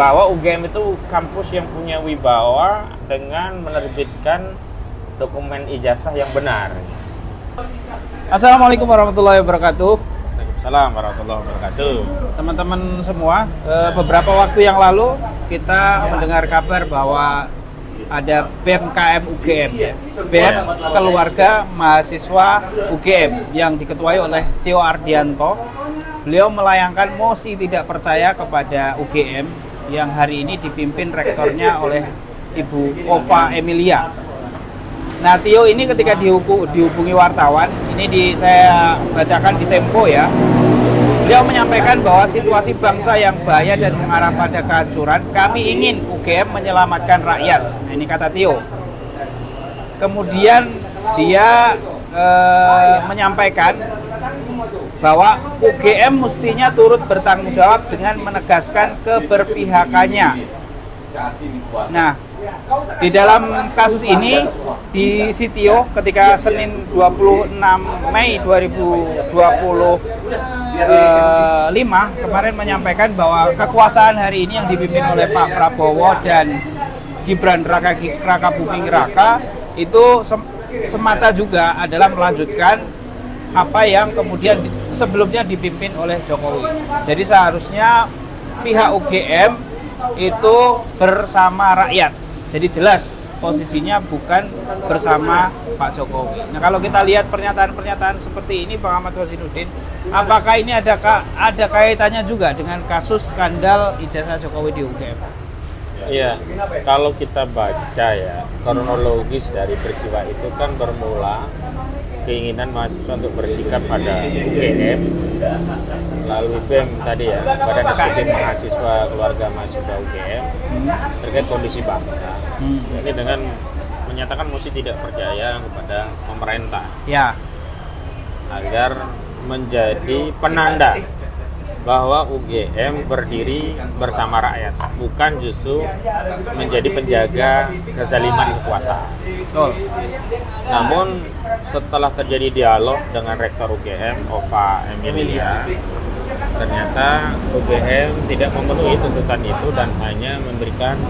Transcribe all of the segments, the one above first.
bahwa UGM itu kampus yang punya wibawa dengan menerbitkan dokumen ijazah yang benar. Assalamualaikum warahmatullahi wabarakatuh. Waalaikumsalam warahmatullahi wabarakatuh. Teman-teman semua, beberapa waktu yang lalu kita mendengar kabar bahwa ada BEM KM UGM, BEM Keluarga Mahasiswa UGM yang diketuai oleh Tio Ardianto. Beliau melayangkan mosi tidak percaya kepada UGM yang hari ini dipimpin rektornya oleh Ibu Ova Emilia. Nah, Tio ini ketika dihubungi wartawan, saya bacakan di Tempo ya. Beliau menyampaikan bahwa situasi bangsa yang bahaya dan mengarah pada kehancuran, kami ingin UGM menyelamatkan rakyat. Nah, ini kata Tio. Kemudian dia menyampaikan bahwa UGM mestinya turut bertanggung jawab dengan menegaskan keberpihakannya. Nah, di dalam kasus ini, di Sitio ketika Senin 26 Mei 2025 kemarin menyampaikan bahwa kekuasaan hari ini yang dipimpin oleh Pak Prabowo dan Gibran Raka Buming Raka itu semata juga adalah melanjutkan apa yang kemudian sebelumnya dipimpin oleh Jokowi. Jadi seharusnya pihak UGM itu bersama rakyat. Jadi jelas posisinya bukan bersama Pak Jokowi. Nah, kalau kita lihat pernyataan-pernyataan seperti ini, Bang Ahmad Rosinuddin, apakah ini ada kaitannya juga dengan kasus skandal ijazah Jokowi di UGM? Iya, kalau kita baca ya kronologis dari peristiwa itu kan bermula keinginan mahasiswa untuk bersikap pada UGM, lalu BEM tadi ya, Badan Eksekutif Mahasiswa Keluarga Mahasiswa UGM terkait kondisi bangsa. Ini dengan menyatakan mosi tidak percaya kepada pemerintah, ya, agar menjadi penanda bahwa UGM berdiri bersama rakyat, bukan justru menjadi penjaga kezaliman kekuasaan. Betul. Namun setelah terjadi dialog dengan Rektor UGM, Ova Emilia, ternyata UGM tidak memenuhi tuntutan itu dan hanya memberikan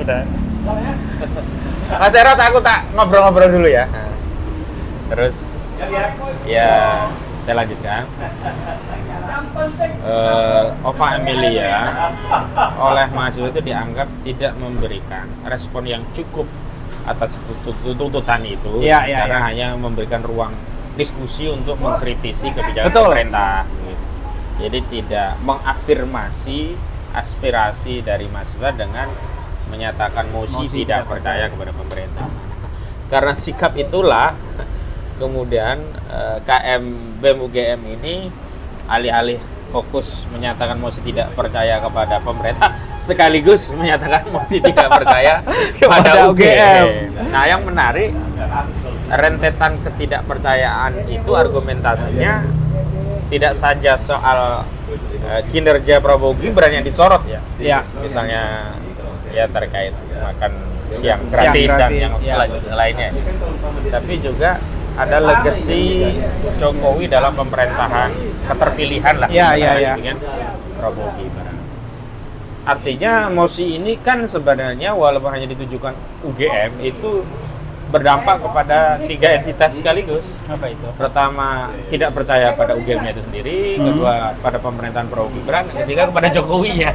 udah. Mas Eros, aku tak ngobrol-ngobrol dulu ya. Terus ya saya lanjutkan. Ova Emilia oleh mahasiswa itu dianggap tidak memberikan respon yang cukup atas tuntutan itu, karena hanya memberikan ruang diskusi untuk mengkritisi kebijakan pemerintah. Jadi tidak mengafirmasi aspirasi dari mahasiswa dengan menyatakan mosi tidak percaya kepada pemerintah. Karena sikap itulah kemudian KM BEM UGM ini alih-alih fokus menyatakan mosi tidak percaya kepada pemerintah, sekaligus menyatakan mosi tidak percaya kepada UGM. Nah, yang menarik, rentetan ketidakpercayaan itu argumentasinya tidak saja soal kinerja Prabowo Gibran yang disorot ya. Misalnya ya terkait makan siang gratis dan yang lainnya, tapi juga ada legacy Jokowi dalam pemerintahan keterpilihan lah dengan Prabowo Gibran. Artinya mosi ini kan sebenarnya walaupun hanya ditujukan UGM itu berdampak kepada tiga entitas sekaligus. Apa itu? Pertama, tidak percaya pada UGM-nya itu sendiri, kedua pada pemerintahan Prabowo Gibran, ketiga kepada Jokowi ya.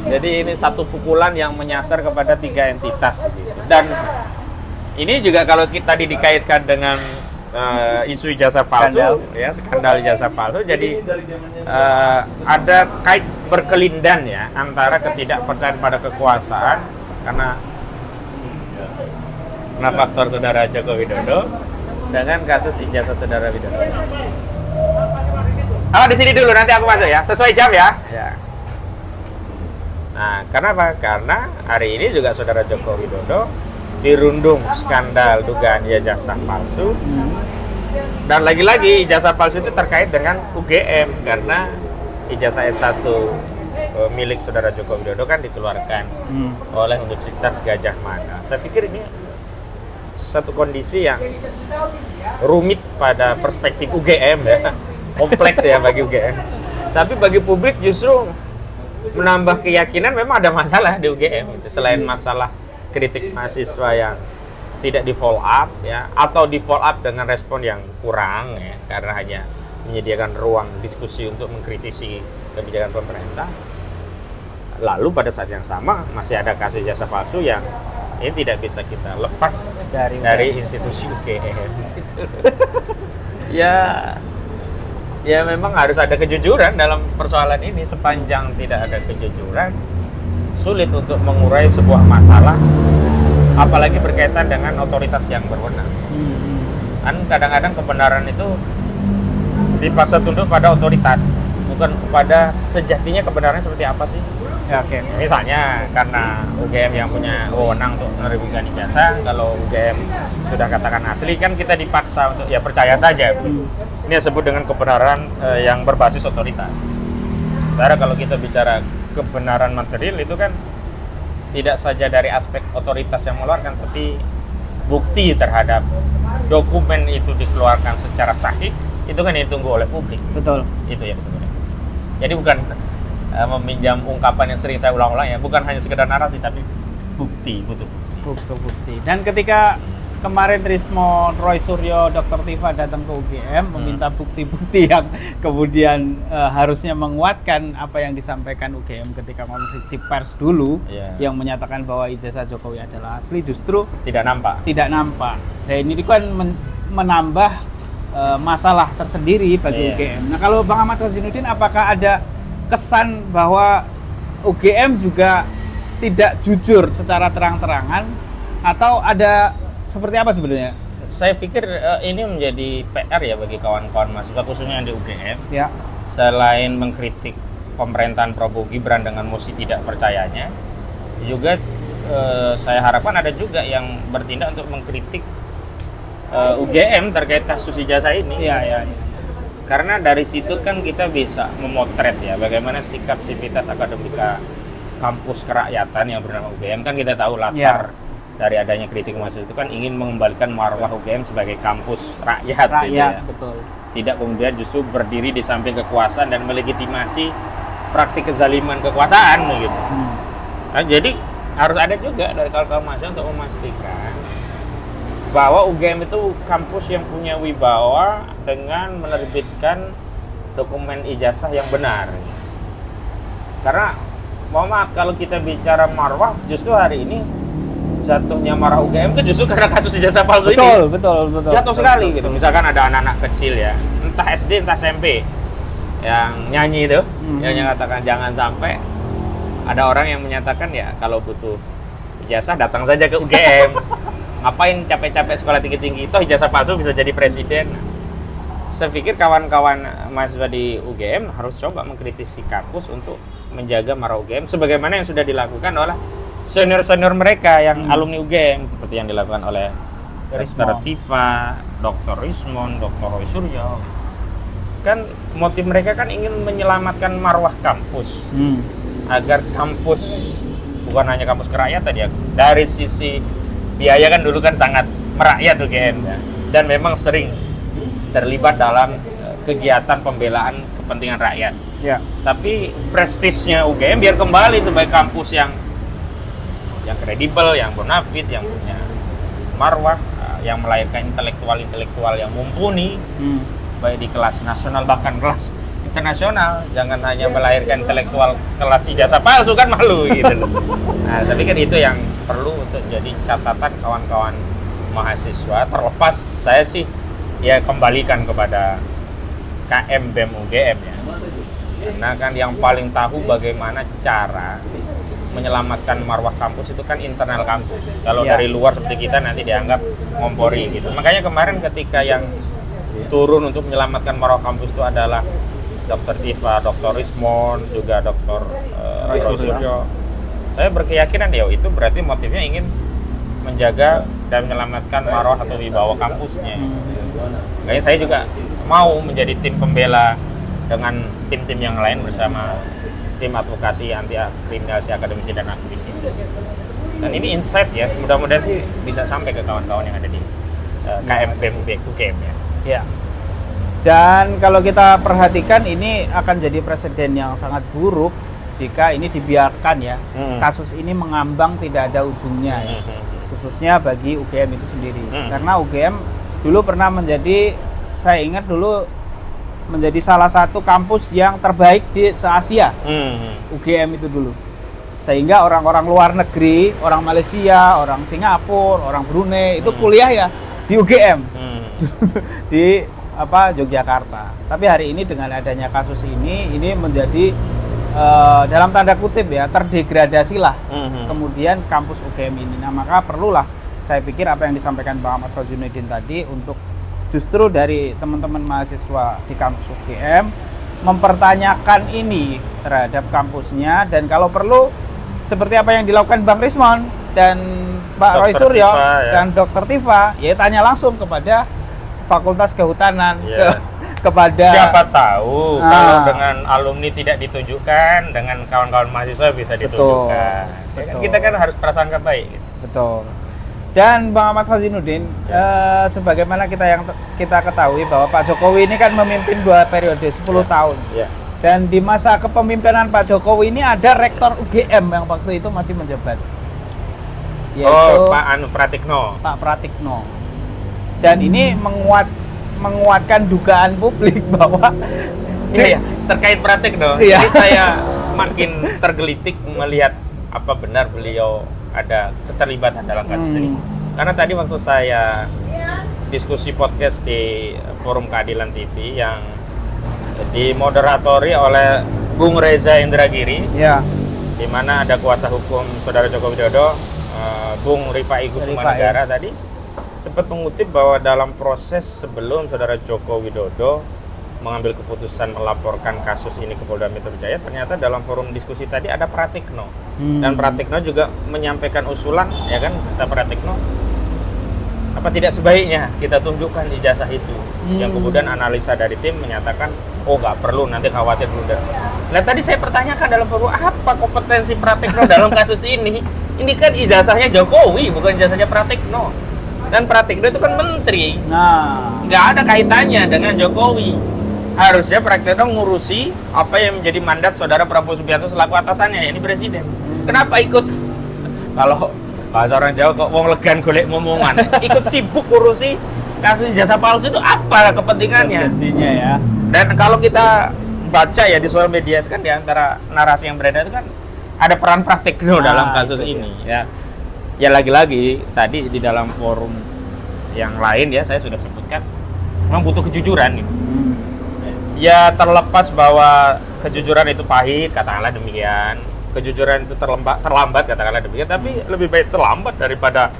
Jadi ini satu pukulan yang menyasar kepada tiga entitas begitu. Dan ini juga kalau kita dikaitkan dengan isu ijazah palsu, skandal ijazah palsu, jadi ada kait berkelindan ya antara ketidakpercayaan pada kekuasaan karena faktor saudara Joko Widodo dengan kasus ijazah saudara Widodo. Di sini dulu, nanti aku masuk ya, sesuai jam ya. Nah, kenapa? Karena hari ini juga saudara Joko Widodo dirundung skandal dugaan ijazah palsu. Dan lagi-lagi ijazah palsu itu terkait dengan UGM karena ijazah S1 milik saudara Joko Widodo kan dikeluarkan oleh Universitas Gadjah Mada. Saya pikir ini satu kondisi yang rumit pada perspektif UGM ya, kompleks ya bagi UGM. Tapi bagi publik justru menambah keyakinan memang ada masalah di UGM gitu. Selain masalah kritik mahasiswa yang tidak di follow up ya, atau di follow up dengan respon yang kurang ya, karena hanya menyediakan ruang diskusi untuk mengkritisi kebijakan pemerintah. Lalu pada saat yang sama masih ada kasus jasa palsu yang ini tidak bisa kita lepas dari institusi UGM. Ya memang harus ada kejujuran dalam persoalan ini. Sepanjang tidak ada kejujuran, sulit untuk mengurai sebuah masalah, apalagi berkaitan dengan otoritas yang berwenang. Kan kadang-kadang kebenaran itu dipaksa tunduk pada otoritas, bukan kepada sejatinya kebenarannya seperti apa sih. Ya, oke. Misalnya karena UGM yang punya wewenang untuk menerbitkan ijazah, kalau UGM sudah katakan asli kan kita dipaksa untuk ya percaya saja. Ini disebut dengan kebenaran yang berbasis otoritas. Karena kalau kita bicara kebenaran material itu kan tidak saja dari aspek otoritas yang mengeluarkan, tapi bukti terhadap dokumen itu dikeluarkan secara sahih, itu kan yang ditunggu oleh publik. Betul. Itu ya betul. Jadi bukan meminjam ungkapan yang sering saya ulang-ulang ya, bukan hanya sekedar narasi tapi bukti, butuh bukti. Dan ketika kemarin Rismon, Roy Suryo, Dr. Tifa datang ke UGM meminta bukti-bukti yang kemudian harusnya menguatkan apa yang disampaikan UGM ketika konferensi pers dulu, yang menyatakan bahwa ijazah Jokowi adalah asli, justru tidak nampak. Dan ini kan menambah masalah tersendiri bagi UGM. Nah, kalau Bang Ahmad Hazinuddin, apakah ada kesan bahwa UGM juga tidak jujur secara terang-terangan, atau ada seperti apa sebenarnya? Saya pikir ini menjadi PR ya bagi kawan-kawan mahasiswa khususnya yang di UGM. Ya. Selain mengkritik pemerintahan Prabowo Gibran dengan mosi tidak percayanya, juga saya harapkan ada juga yang bertindak untuk mengkritik UGM terkait kasus ijazah ini. Iya. Karena dari situ kan kita bisa memotret ya bagaimana sikap sivitas akademika kampus kerakyatan yang bernama UGM. Kan kita tahu latar dari adanya kritik mahasiswa itu kan ingin mengembalikan marwah UGM sebagai kampus rakyat gitu ya. Betul. Tidak kemudian justru berdiri di samping kekuasaan dan melegitimasi praktik kezaliman kekuasaan gitu. Nah, jadi harus ada juga dari kawan-kawan mahasiswa untuk memastikan bahwa UGM itu kampus yang punya wibawa dengan menerbitkan dokumen ijazah yang benar. Karena mohon maaf, kalau kita bicara marwah, justru hari ini jatuhnya marwah UGM itu justru karena kasus ijazah palsu ini. Betul. Jatuh sekali gitu. Misalkan ada anak-anak kecil ya, entah SD entah SMP yang nyanyi itu, yang mengatakan jangan sampai ada orang yang menyatakan ya kalau butuh ijazah datang saja ke UGM. Ngapain capek-capek sekolah tinggi-tinggi, toh ijazah palsu bisa jadi presiden. Saya pikir kawan-kawan mahasiswa di UGM harus coba mengkritisi kampus untuk menjaga marwah UGM sebagaimana yang sudah dilakukan oleh senior-senior mereka yang alumni UGM, seperti yang dilakukan oleh Dr. Tifa, Dr. Rismon, Dr. Roy Suryo. Kan motif mereka kan ingin menyelamatkan marwah kampus, agar kampus bukan hanya kampus kerakyatan ya, dari sisi biaya kan dulu kan sangat merakyat UGM ya, dan memang sering terlibat dalam kegiatan pembelaan kepentingan rakyat. Ya. Tapi prestisnya UGM biar kembali sebagai kampus yang kredibel, yang bonafit, yang punya marwah, yang melahirkan intelektual yang mumpuni, baik di kelas nasional bahkan kelas internasional. Jangan hanya melahirkan intelektual kelas ijazah palsu, kan malu gitu loh. Nah, saya pikir itu yang perlu untuk jadi catatan kawan-kawan mahasiswa. Terlepas saya sih ya kembalikan kepada KM BEM UGM ya. Karena kan yang paling tahu bagaimana cara menyelamatkan marwah kampus itu kan internal kampus. Kalau dari luar seperti kita nanti dianggap ngompori gitu. Makanya kemarin ketika yang turun untuk menyelamatkan marwah kampus itu adalah Dr. Tifa, Dr. Rismon, juga Dr. Roy Suryo. Saya berkeyakinan ya itu berarti motifnya ingin menjaga dan menyelamatkan marwah atau wibawa kampusnya. Makanya saya juga mau menjadi tim pembela dengan tim-tim yang lain bersama tim advokasi anti kriminalisasi akademisi dan aktivis itu. Dan ini insight ya, mudah-mudahan sih bisa sampai ke kawan-kawan yang ada di KMPM UGM ya. Ya. Dan kalau kita perhatikan ini akan jadi presiden yang sangat buruk jika ini dibiarkan ya. Kasus ini mengambang tidak ada ujungnya ya. Khususnya bagi UGM itu sendiri. Karena UGM dulu pernah menjadi, saya ingat dulu menjadi salah satu kampus yang terbaik di se-Asia. UGM itu dulu. Sehingga orang-orang luar negeri, orang Malaysia, orang Singapura, orang Brunei itu kuliah ya di UGM. Di Yogyakarta. Tapi hari ini dengan adanya kasus ini menjadi dalam tanda kutip ya terdegradasi lah. Kemudian kampus UGM ini. Nah, maka perlulah saya pikir apa yang disampaikan Bang Ahmad Fazinuddin tadi untuk justru dari teman-teman mahasiswa di kampus UGM mempertanyakan ini terhadap kampusnya, dan kalau perlu seperti apa yang dilakukan Bang Rismon dan Pak Roy Suryo dan Dr. Tifa, ya tanya langsung kepada Fakultas Kehutanan, kepada siapa tahu kalau dengan alumni tidak ditunjukkan, dengan kawan-kawan mahasiswa bisa ditunjukkan. Betul. Kita kan harus prasangka baik. Betul. Dan Bang Ahmad Fazinuddin, sebagaimana kita ketahui bahwa Pak Jokowi ini kan memimpin 2 periode 10 tahun. Dan di masa kepemimpinan Pak Jokowi ini ada rektor UGM yang waktu itu masih menjabat. Yaitu Pak Pratikno. Pak Pratikno. Dan ini menguatkan dugaan publik bahwa ini terkait Pratikno. Jadi saya makin tergelitik melihat apa benar beliau ada keterlibatan dalam kasus ini. Karena tadi waktu saya diskusi podcast di Forum Keadilan TV yang dimoderatori oleh Bung Reza Indragiri, di mana ada kuasa hukum Saudara Joko Widodo, Bung Rifai Kussumanegara tadi sempat mengutip bahwa dalam proses sebelum Saudara Joko Widodo mengambil keputusan melaporkan kasus ini ke Polda Metro Jaya, ternyata dalam forum diskusi tadi ada Pratikno. Dan Pratikno juga menyampaikan usulan, ya kan, kata Pratikno, apa tidak sebaiknya kita tunjukkan ijazah itu. Yang kemudian analisa dari tim menyatakan, oh nggak perlu, nanti khawatir blunder. Nah tadi saya pertanyakan dalam forum, apa kompetensi Pratikno dalam kasus ini? Ini kan ijazahnya Jokowi, bukan ijazahnya Pratikno. Dan Pratikno itu kan menteri, nggak ada kaitannya dengan Jokowi. Harusnya Pratikno ngurusi apa yang menjadi mandat Saudara Prabowo Subianto selaku atasannya, ini presiden. Kenapa ikut? Kalau bahasa orang Jawa kok wong legan golek momongan, ikut sibuk ngurusi kasus ijazah palsu itu apa kepentingannya? Ya. Dan kalau kita baca ya di sosial media itu kan di antara narasi yang beredar itu kan ada peran Pratikno dalam kasus ini ya. Ya lagi-lagi tadi di dalam forum yang lain ya saya sudah sebutkan memang butuh kejujuran gitu. Ya terlepas bahwa kejujuran itu pahit, katakanlah demikian. Kejujuran itu terlambat katakanlah demikian, tapi lebih baik terlambat daripada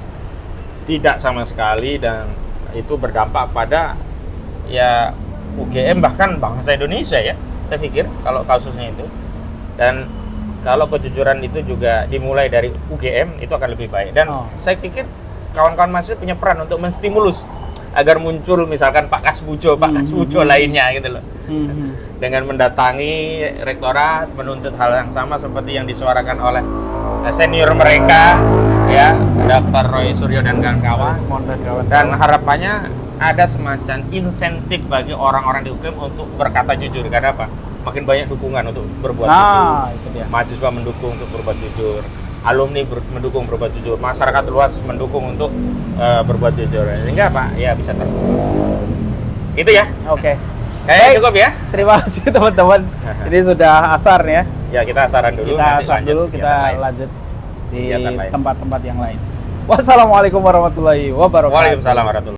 tidak sama sekali, dan itu berdampak pada ya UGM bahkan bangsa Indonesia ya. Saya pikir kalau kasusnya itu, dan kalau kejujuran itu juga dimulai dari UGM itu akan lebih baik. Dan saya pikir kawan-kawan mahasiswa punya peran untuk menstimulus agar muncul misalkan Pak Kasbujo lainnya gitu loh. Dengan mendatangi rektorat menuntut hal yang sama seperti yang disuarakan oleh senior mereka ya, Dr. Roy Suryo dan kawan-kawan. Dan harapannya ada semacam insentif bagi orang-orang di UGM untuk berkata jujur. Karena apa? Makin banyak dukungan untuk berbuat jujur. Itu dia. Mahasiswa mendukung untuk berbuat jujur, alumni mendukung berbuat jujur, masyarakat luas mendukung untuk berbuat jujur. Sehingga apa? Ya bisa gitu ya. Oke. Kayaknya cukup ya. Terima kasih teman-teman. Ini sudah asar ya. Ya kita asaran dulu. Kita lanjut di tempat-tempat yang lain. Wassalamualaikum warahmatullahi wabarakatuh. Waalaikumsalam warahmatullahi wabarakatuh.